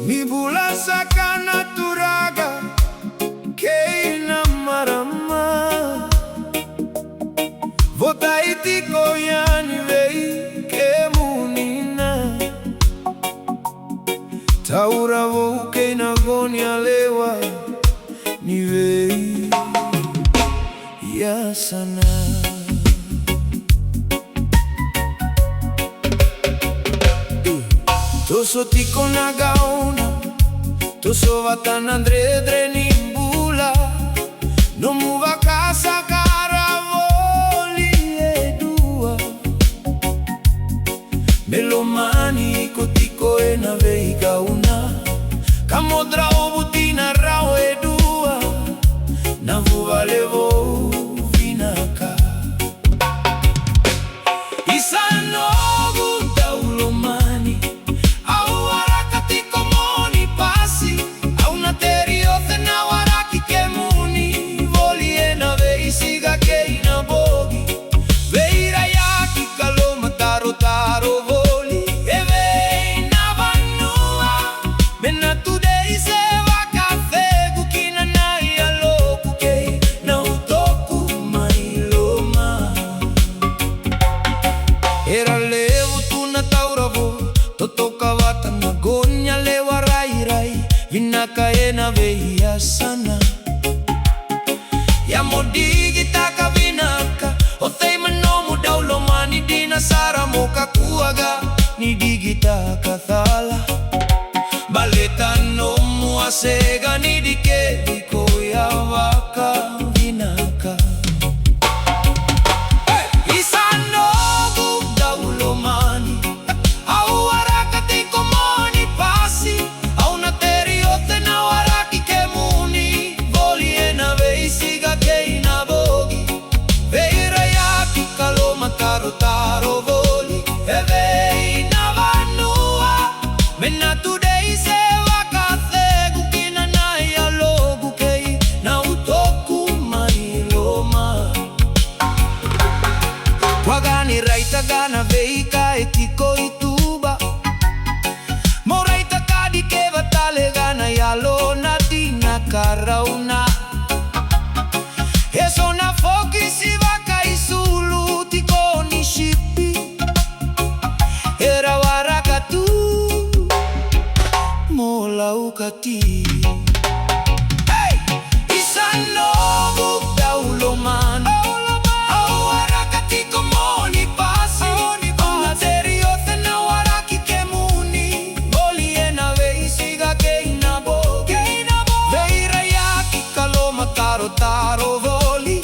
Mibula sa kanaturaga kay na marama Vota itiko yani vei ke munina Taura vo kei na gonia lewa ni vei ya sana Toso tiko na gaona Toso vatan andre nimbula No muva casa caravoli e dua Melomani kotiko e na vei gauna Kamodra obutina rao e dua Na vuva levo vinaka Isano Era levo tu na tauravo Totoka vata na gonya lewa rai rai Vinaka e na veia sana Ya modigi taka vinaka Otei manomu daulo mani dina sara moka kuaga Ni digita kathala Baleta no muasega ni dike Diko ya waka vinaka Taro voli e vei na vanua Menna tudei se wakathegu kina na ya logu kei Na utoku mai loma Wagani raita gana vei ka etiko ituba Mo raita kadi ke vatale gana ya lona dina karauna Eso na foki si waka isulu tiko nishipi Era warakatu mola ukati Hey! Isano daulo man Au warakati komoni pasi Una teriote na waraki kemuni Boli ena veisiga keina bogi Veira yaki kaloma taro taro voli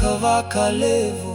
Kavaka Levo.